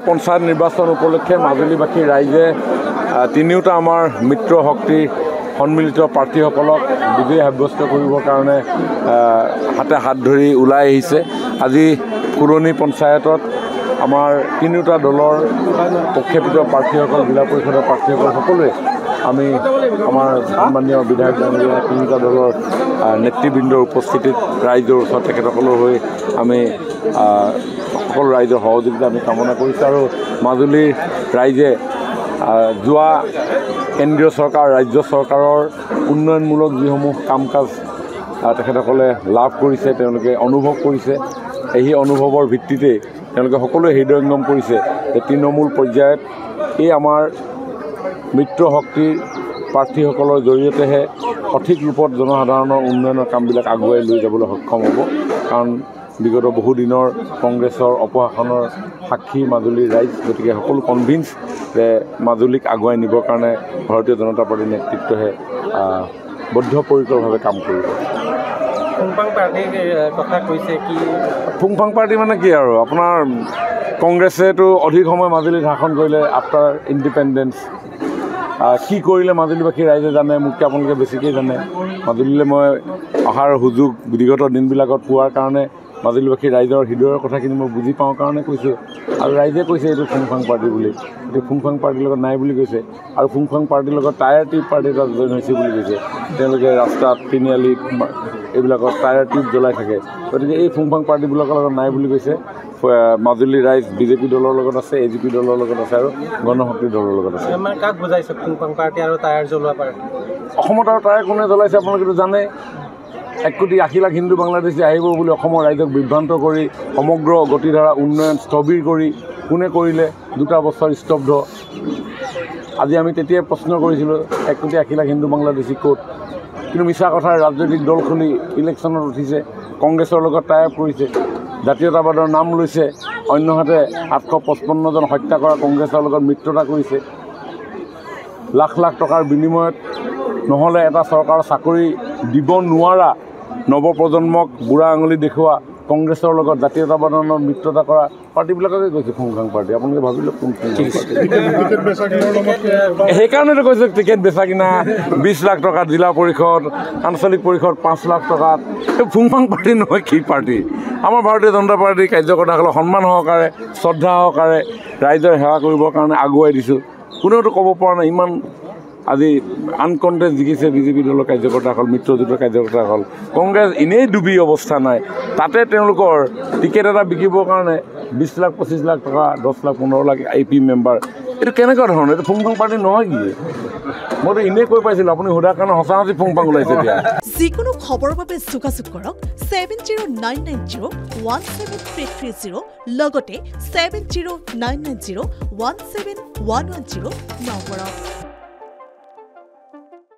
পঞ্চায়ত নিৰ্বাচন উপলক্ষে মাজুলীবাসী ৰাইজে তিনিওটা আমাৰ মিত্ৰ শক্তি সন্মিলিত প্ৰাৰ্থীসকলক বিজয়ী সাব্যস্ত কৰিবৰ কাৰণে হাতে হাত ধৰি ওলাই আহিছে। আজি পুৰণি পঞ্চায়তত আমাৰ তিনিওটা দলৰ প্ৰক্ষেপিত প্ৰাৰ্থীসকল জিলা পৰিষদৰ প্ৰাৰ্থীসকল সকলোৱে আমি আমাৰ সন্মানীয় বিধায়ক ডাঙৰীয়া তিনিটা দলৰ নেতৃবৃন্দৰ উপস্থিতিত ৰাইজৰ ওচৰত তেখেতসকলৰ হৈ আমি সকলো ৰাইজৰ সহযোগিতা আমি কামনা কৰিছোঁ আৰু মাজুলীৰ ৰাইজে যোৱা কেন্দ্ৰীয় চৰকাৰ ৰাজ্য চৰকাৰৰ উন্নয়নমূলক যিসমূহ কাম কাজ তেখেতসকলে লাভ কৰিছে, তেওঁলোকে অনুভৱ কৰিছে। এই অনুভৱৰ ভিত্তিতে তেওঁলোকে সকলোৱে হৃদয়ংগম কৰিছে যে তৃণমূল পৰ্যায়ত এই আমাৰ মিত্ৰ শক্তিৰ প্ৰাৰ্থীসকলৰ জৰিয়তেহে সঠিক ৰূপত জনসাধাৰণৰ উন্নয়নৰ কামবিলাক আগুৱাই লৈ যাবলৈ সক্ষম হ'ব। কাৰণ বিগত বহুদিনৰ কংগ্ৰেছৰ অপশাসনৰ সাক্ষী মাজুলীৰ ৰাইজ, গতিকে সকলো কনভিন্স যে মাজুলীক আগুৱাই নিবৰ কাৰণে ভাৰতীয় জনতা পাৰ্টীৰ নেতৃত্বহে বদ্ধপৰিকৰভাৱে কাম কৰিব। ফুংফাং পাৰ্টীৰ কথা কৈছে কি? ফুংফাং পাৰ্টী মানে কি আৰু আপোনাৰ কংগ্ৰেছেতো অধিক সময় মাজুলীত শাসন কৰিলে আফটাৰ ইণ্ডিপেণ্ডেঞ্চ। কি কৰিলে মাজুলীবাসী ৰাইজে জানে, মোতকৈ আপোনালোকে বেছিকৈ জানে। মাজুলীলৈ মই অহাৰ সুযোগ বিগত দিনবিলাকত পোৱাৰ কাৰণে মাজুলীবাসী ৰাইজৰ হৃদয়ৰ কথাখিনি মই বুজি পাওঁ কাৰণে কৈছোঁ। আৰু ৰাইজে কৈছে এইটো ফুংফাং পাৰ্টি বুলি, এইটো ফুংফাং পাৰ্টিৰ লগত নাই বুলি কৈছে। আৰু ফুংফাং পাৰ্টিৰ লগত টায়াৰ টিউব পাৰ্টি এটা জইন হৈছে বুলি কৈছে। তেওঁলোকে ৰাস্তাত তিনিআলি এইবিলাকত টায়াৰ টিউব জ্বলাই থাকে, গতিকে এই ফুংফাং পাৰ্টিবিলাকৰ লগত নাই বুলি কৈছে। মাজুলী ৰাইজ বিজেপি দলৰ লগত আছে, এজিপি দলৰ লগত আছে আৰু গণশক্তি দলৰ লগত আছে। কাক বুজাইছে ফুংফাং পাৰ্টি আৰু টায়াৰ জ্বলোৱা পাৰ্টি? অসমত আৰু টায়াৰ কোনে জ্বলাইছে আপোনালোকেতো জানে। 1,80,00,000 হিন্দু বাংলাদেশী আহিব বুলি অসমৰ ৰাইজক বিভ্ৰান্ত কৰি সমগ্ৰ গতিধাৰা উন্নয়ন স্থবিৰ কৰি কোনে কৰিলে? 2 বছৰ স্তব্ধ। আজি আমি তেতিয়াই প্ৰশ্ন কৰিছিলোঁ 1,80,00,000 হিন্দু বাংলাদেশী ক'ত? কিন্তু মিছা কথাৰ ৰাজনৈতিক দলখনি ইলেকশ্যনত উঠিছে, কংগ্ৰেছৰ লগত টাই আপ কৰিছে, জাতীয়তাবাদৰ নাম লৈছে, অন্যহাতে 755জন হত্যা কৰা কংগ্ৰেছৰ লগত মিত্ৰতা কৰিছে। লাখ লাখ টকাৰ বিনিময়ত নহ'লে এটা চৰকাৰৰ চাকৰি দিব নোৱাৰা নৱপ্ৰজন্মক বুঢ়া আঙুলি দেখুওৱা কংগ্ৰেছৰ লগত জাতীয়তাবাদৰ লগত মিত্ৰতা কৰা পাৰ্টিবিলাককে কৈছে ফুংফাং পাৰ্টি। আপোনালোকে ভাবি লওক কোন সেইকাৰণেতো কৈছে টিকেট বেচা কিনা 20 লাখ টকাত, জিলা পৰিষদ আঞ্চলিক পৰিষদ 5 লাখ টকাত। এই ফুংফাং পাৰ্টি নহয়, কি পাৰ্টি? আমাৰ ভাৰতীয় জনতা পাৰ্টীৰ কাৰ্যকৰ্তাসকলক সন্মান সহকাৰে শ্ৰদ্ধা সহকাৰে ৰাইজৰ সেৱা কৰিবৰ কাৰণে আগুৱাই দিছোঁ। কোনেওতো ক'ব পৰা নাই ইমান আজি আনকণ্টেষ্ট জিকিছে বিজেপি দলৰ কাৰ্যকৰ্তাসকল, মিত্ৰজোঁটৰ কাৰ্যকৰ্তাসকল। কংগ্ৰেছ এনেই ডুবি অৱস্থা নাই, তাতে তেওঁলোকৰ টিকেট এটা বিকিবৰ কাৰণে 20 লাখ 25 লাখ টকা, 10 লাখ 15 লাখ IP মেম্বাৰ। এইটো কেনেকুৱা ধৰণৰ? এইটো ফুংফাং পাৰ্টি নহয় কি? মইতো এনেই কৈ পাইছিলোঁ, আপুনি সোধাৰ কাৰণে সঁচা ফুংফাং ওলাইছে এতিয়া। যিকোনো খবৰৰ বাবে যোগাযোগ কৰক 7099017330 লগতে 7099017110 নম্বৰত।